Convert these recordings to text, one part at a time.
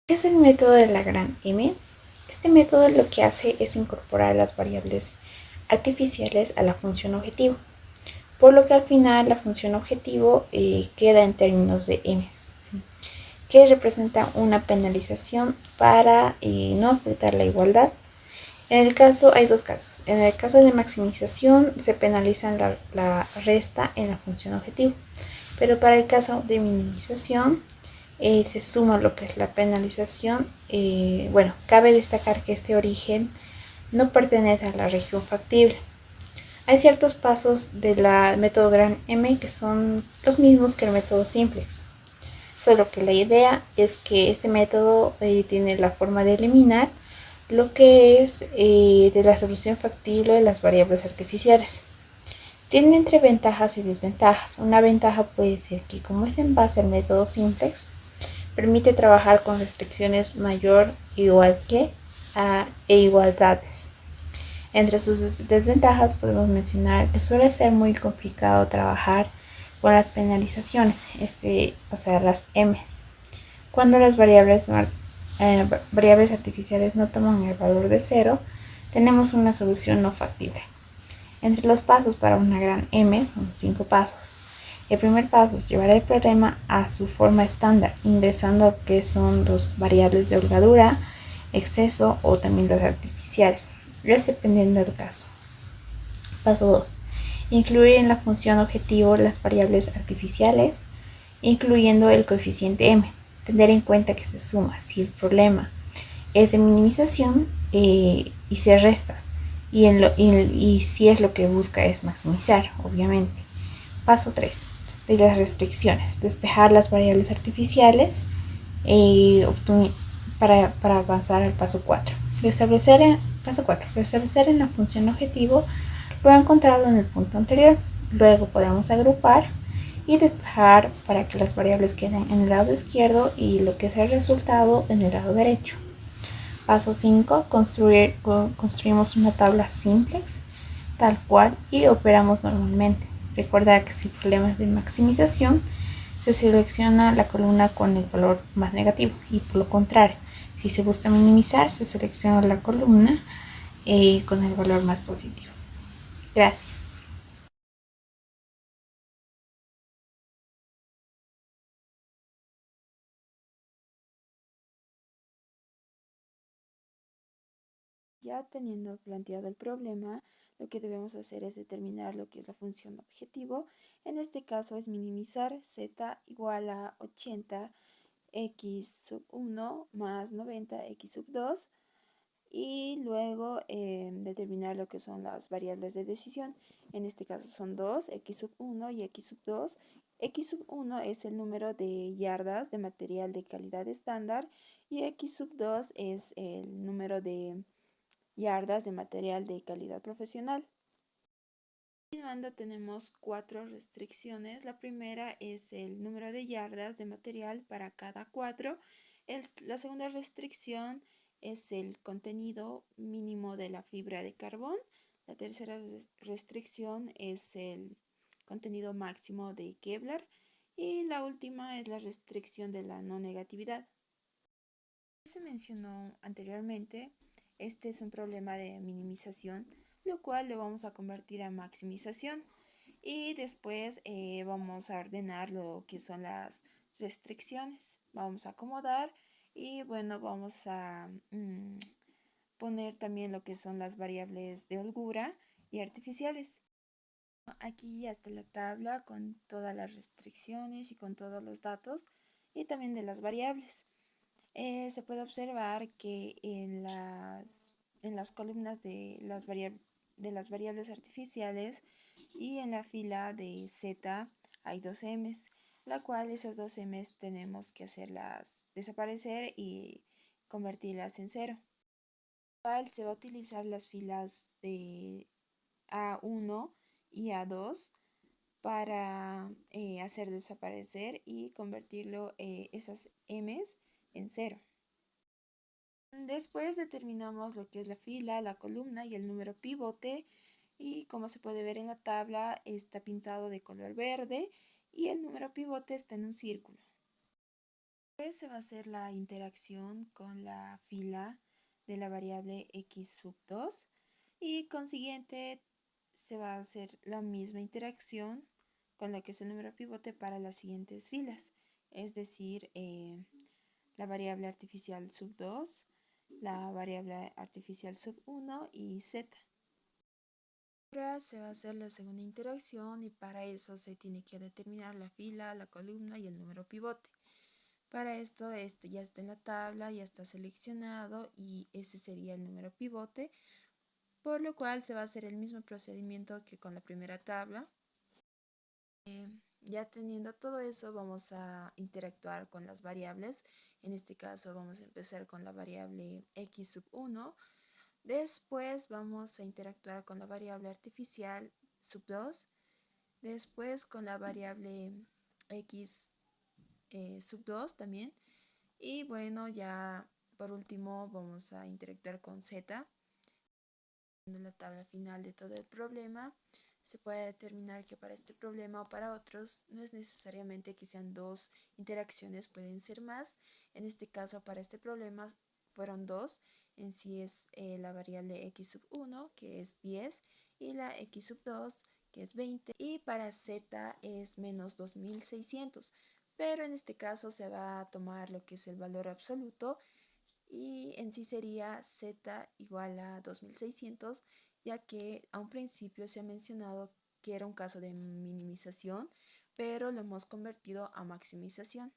¿Qué es el método de la gran M? Este método lo que hace es incorporar las variables artificiales a la función objetivo, por lo que al final la función objetivo queda en términos de m, que representa una penalización para no afectar la igualdad. En el caso, hay dos casos. En el caso de maximización se penaliza la resta en la función objetivo, pero para el caso de minimización se suma lo que es la penalización. Bueno, cabe destacar que este origen no pertenece a la región factible. Hay ciertos pasos del método gran M que son los mismos que el método simplex, solo que la idea es que este método tiene la forma de eliminar lo que es de la solución factible de las variables artificiales. Tiene entre ventajas y desventajas. Una ventaja puede ser que, como es en base al método simplex, permite trabajar con restricciones mayor igual que e igualdades. Entre sus desventajas podemos mencionar que suele ser muy complicado trabajar con las penalizaciones, o sea, las M's, cuando las variables artificiales no toman el valor de 0, tenemos una solución no factible. Entre los pasos para una gran M son 5 pasos. El primer paso es llevar el problema a su forma estándar, ingresando lo que son las variables de holgadura, exceso o también las artificiales, es dependiendo del caso. Paso 2. Incluir en la función objetivo las variables artificiales, incluyendo el coeficiente m. Tener en cuenta que se suma si el problema es de minimización y se resta. Y si es lo que busca es maximizar, obviamente. Paso 3. De las restricciones. Despejar las variables artificiales para avanzar al paso 4. Paso 4. Restablecer en la función objetivo lo encontrado en el punto anterior. Luego podemos agrupar y despejar para que las variables queden en el lado izquierdo y lo que es el resultado en el lado derecho. Paso 5. Construimos una tabla simplex tal cual y operamos normalmente. Recuerda que si el problema es de maximización, se selecciona la columna con el valor más negativo y por lo contrario, si se busca minimizar, se selecciona la columna con el valor más positivo. Gracias. Ya teniendo planteado el problema, lo que debemos hacer es determinar lo que es la función objetivo. En este caso es minimizar z igual a 80 x sub 1 más 90 x sub 2 y luego determinar lo que son las variables de decisión. En este caso son 2, x sub 1 y x sub 2. X sub 1 es el número de yardas de material de calidad estándar y x sub 2 es el número de yardas de material de calidad profesional. Continuando tenemos 4 restricciones. La primera es el número de yardas de material para cada cuadro. La segunda restricción es el contenido mínimo de la fibra de carbón. La tercera restricción es el contenido máximo de Kevlar. Y la última es la restricción de la no negatividad. Como se mencionó anteriormente, este es un problema de minimización, lo cual lo vamos a convertir a maximización. Y después vamos a ordenar lo que son las restricciones. Vamos a acomodar y bueno, vamos a poner también lo que son las variables de holgura y artificiales. Aquí ya está la tabla con todas las restricciones y con todos los datos y también de las variables. Se puede observar que en las columnas de de las variables artificiales y en la fila de Z hay dos M's, la cual esas dos M's tenemos que hacerlas desaparecer y convertirlas en cero. Igual se va a utilizar las filas de A1 y A2 para hacer desaparecer y convertirlo esas M's en cero. Después determinamos lo que es la fila, la columna y el número pivote y como se puede ver en la tabla está pintado de color verde y el número pivote está en un círculo. Después se va a hacer la interacción con la fila de la variable x sub 2 y consiguiente se va a hacer la misma interacción con lo que es el número pivote para las siguientes filas, es decir, la variable artificial sub 2, la variable artificial sub 1 y z. Ahora se va a hacer la segunda interacción y para eso se tiene que determinar la fila, la columna y el número pivote. Para esto este ya está en la tabla, ya está seleccionado y ese sería el número pivote, por lo cual se va a hacer el mismo procedimiento que con la primera tabla. Ya teniendo todo eso, vamos a interactuar con las variables. En este caso vamos a empezar con la variable x sub 1. Después vamos a interactuar con la variable artificial sub 2. Después con la variable x sub 2 también. Y bueno, ya por último vamos a interactuar con z. En la tabla final de todo el problema, se puede determinar que para este problema o para otros no es necesariamente que sean dos interacciones, pueden ser más. En este caso, para este problema fueron dos. En sí es la variable x sub 1, que es 10, y la x sub 2, que es 20. Y para z es menos 2600. Pero en este caso se va a tomar lo que es el valor absoluto y en sí sería z igual a 2600, ya que a un principio se ha mencionado que era un caso de minimización, pero lo hemos convertido a maximización.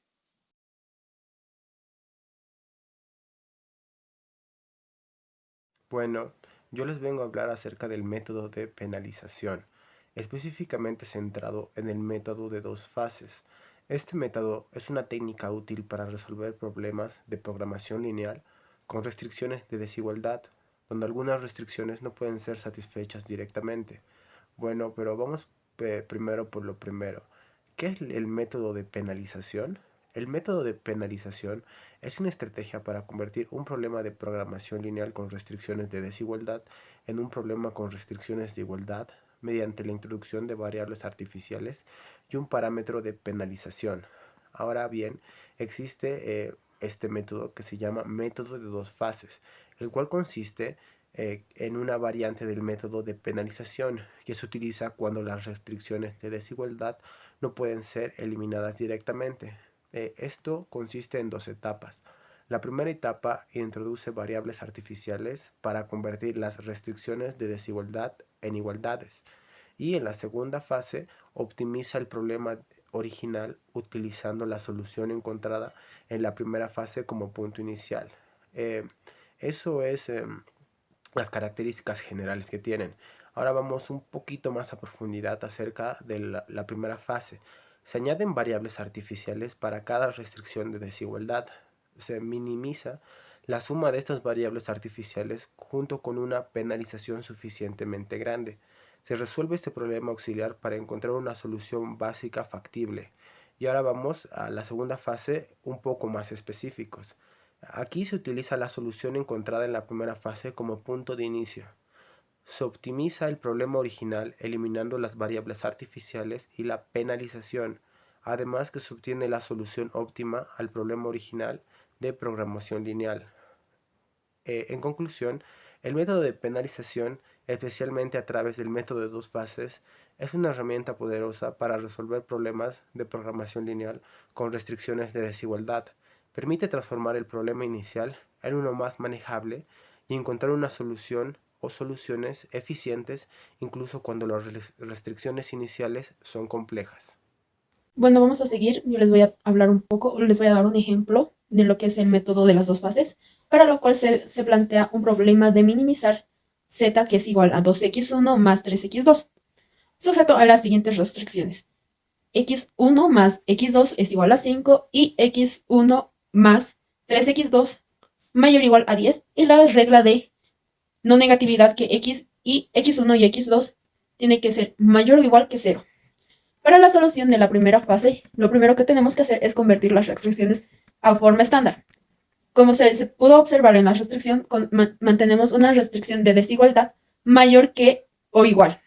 Bueno, yo les vengo a hablar acerca del método de penalización, específicamente centrado en el método de dos fases. Este método es una técnica útil para resolver problemas de programación lineal con restricciones de desigualdad, donde algunas restricciones no pueden ser satisfechas directamente. Bueno, pero vamos primero por lo primero. ¿Qué es el método de penalización? El método de penalización es una estrategia para convertir un problema de programación lineal con restricciones de desigualdad en un problema con restricciones de igualdad mediante la introducción de variables artificiales y un parámetro de penalización. Ahora bien, existe este método que se llama método de dos fases, el cual consiste en una variante del método de penalización que se utiliza cuando las restricciones de desigualdad no pueden ser eliminadas directamente. Esto consiste en dos etapas. La primera etapa introduce variables artificiales para convertir las restricciones de desigualdad en igualdades. Y en la segunda fase optimiza el problema original utilizando la solución encontrada en la primera fase como punto inicial. Eso es las características generales que tienen. Ahora vamos un poquito más a profundidad acerca de la primera fase. Se añaden variables artificiales para cada restricción de desigualdad. Se minimiza la suma de estas variables artificiales junto con una penalización suficientemente grande. Se resuelve este problema auxiliar para encontrar una solución básica factible. Y ahora vamos a la segunda fase un poco más específicos. Aquí se utiliza la solución encontrada en la primera fase como punto de inicio. Se optimiza el problema original eliminando las variables artificiales y la penalización, además que se obtiene la solución óptima al problema original de programación lineal. En conclusión, el método de penalización, especialmente a través del método de dos fases, es una herramienta poderosa para resolver problemas de programación lineal con restricciones de desigualdad. Permite transformar el problema inicial en uno más manejable y encontrar una solución o soluciones eficientes incluso cuando las restricciones iniciales son complejas. Bueno, vamos a seguir. Yo les voy a hablar un poco, les voy a dar un ejemplo de lo que es el método de las dos fases, para lo cual se plantea un problema de minimizar z, que es igual a 2x1 más 3x2, sujeto a las siguientes restricciones. x1 más x2 es igual a 5 y x1 más 3x2 mayor o igual a 10, y la regla de no negatividad que x1 y x2 tiene que ser mayor o igual que 0. Para la solución de la primera fase, lo primero que tenemos que hacer es convertir las restricciones a forma estándar. Como se pudo observar en la restricción, mantenemos una restricción de desigualdad mayor que o igual.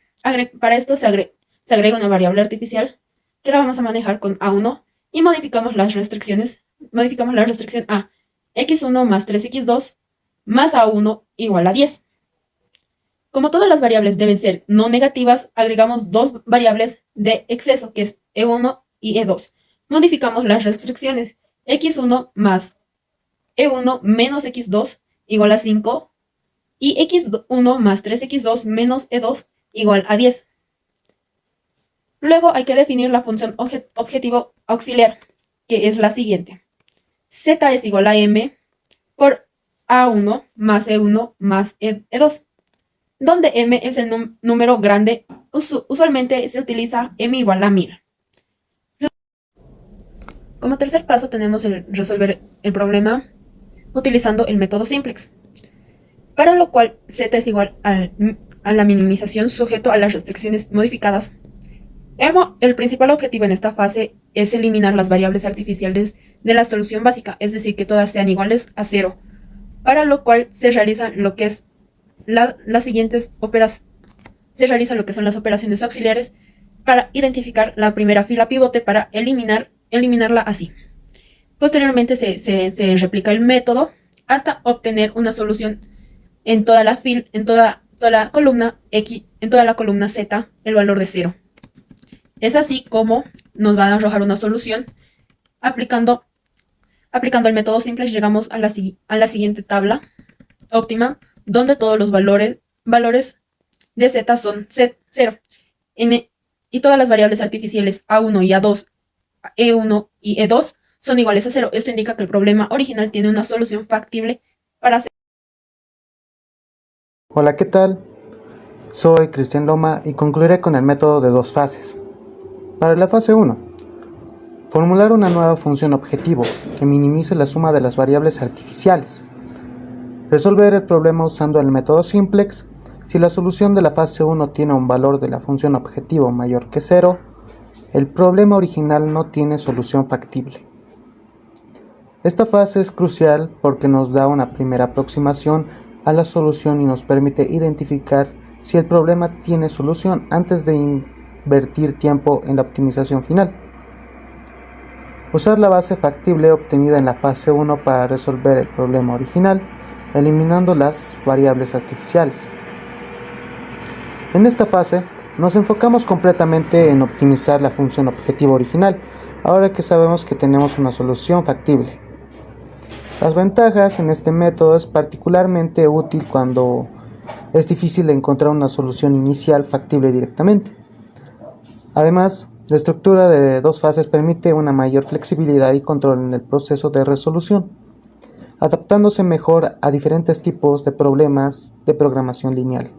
Para esto se agrega una variable artificial que la vamos a manejar con A1 y modificamos las restricciones modificamos la restricción a x1 más 3x2 más a1 igual a 10. Como todas las variables deben ser no negativas, agregamos dos variables de exceso, que es e1 y e2. Modificamos las restricciones x1 más e1 menos x2 igual a 5 y x1 más 3x2 menos e2 igual a 10. Luego hay que definir la función objetivo auxiliar, que es la siguiente. Z es igual a m por a1 más e1 más e2, donde m es el número grande. Usualmente se utiliza m igual a 1000. Como tercer paso tenemos el resolver el problema utilizando el método simplex, para lo cual z es igual a la minimización sujeto a las restricciones modificadas. El principal objetivo en esta fase es eliminar las variables artificiales de la solución básica, es decir, que todas sean iguales a 0, para lo cual se realizan lo que es las siguientes operaciones. Se realizan lo que son las operaciones auxiliares para identificar la primera fila pivote para eliminarla así. Posteriormente se replica el método hasta obtener una solución en toda la columna X, en toda la columna Z, el valor de 0. Es así como nos va a arrojar una solución. Aplicando el método simple llegamos a la siguiente tabla óptima, donde todos los valores de Z son 0. Y todas las variables artificiales A1 y A2, E1 y E2 son iguales a 0. Esto indica que el problema original tiene una solución factible para hacer. Hola, ¿qué tal? Soy Cristian Loma y concluiré con el método de dos fases. Para la fase 1, formular una nueva función objetivo que minimice la suma de las variables artificiales. Resolver el problema usando el método simplex. Si la solución de la fase 1 tiene un valor de la función objetivo mayor que 0, el problema original no tiene solución factible. Esta fase es crucial porque nos da una primera aproximación a la solución y nos permite identificar si el problema tiene solución antes de invertir tiempo en la optimización final. Usar la base factible obtenida en la fase 1 para resolver el problema original, eliminando las variables artificiales. En esta fase, nos enfocamos completamente en optimizar la función objetivo original, ahora que sabemos que tenemos una solución factible. Las ventajas en este método es particularmente útil cuando es difícil encontrar una solución inicial factible directamente. Además, la estructura de dos fases permite una mayor flexibilidad y control en el proceso de resolución, adaptándose mejor a diferentes tipos de problemas de programación lineal.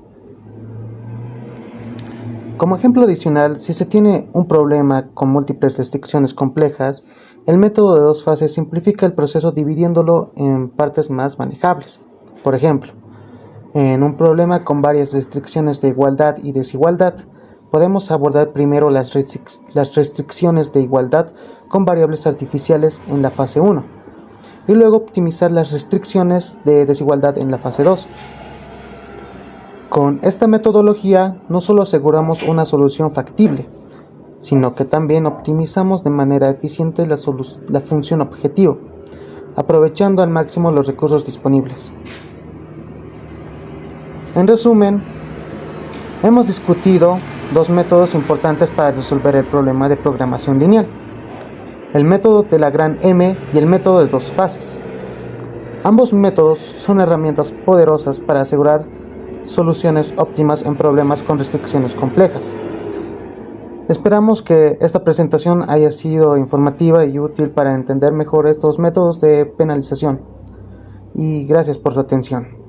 Como ejemplo adicional, si se tiene un problema con múltiples restricciones complejas, el método de dos fases simplifica el proceso dividiéndolo en partes más manejables. Por ejemplo, en un problema con varias restricciones de igualdad y desigualdad, podemos abordar primero las restricciones de igualdad con variables artificiales en la fase 1 y luego optimizar las restricciones de desigualdad en la fase 2. Con esta metodología no solo aseguramos una solución factible, sino que también optimizamos de manera eficiente la función objetivo, aprovechando al máximo los recursos disponibles. En resumen, hemos discutido dos métodos importantes para resolver el problema de programación lineal: el método de la gran M y el método de dos fases. Ambos métodos son herramientas poderosas para asegurar soluciones óptimas en problemas con restricciones complejas. Esperamos que esta presentación haya sido informativa y útil para entender mejor estos métodos de penalización. Y gracias por su atención.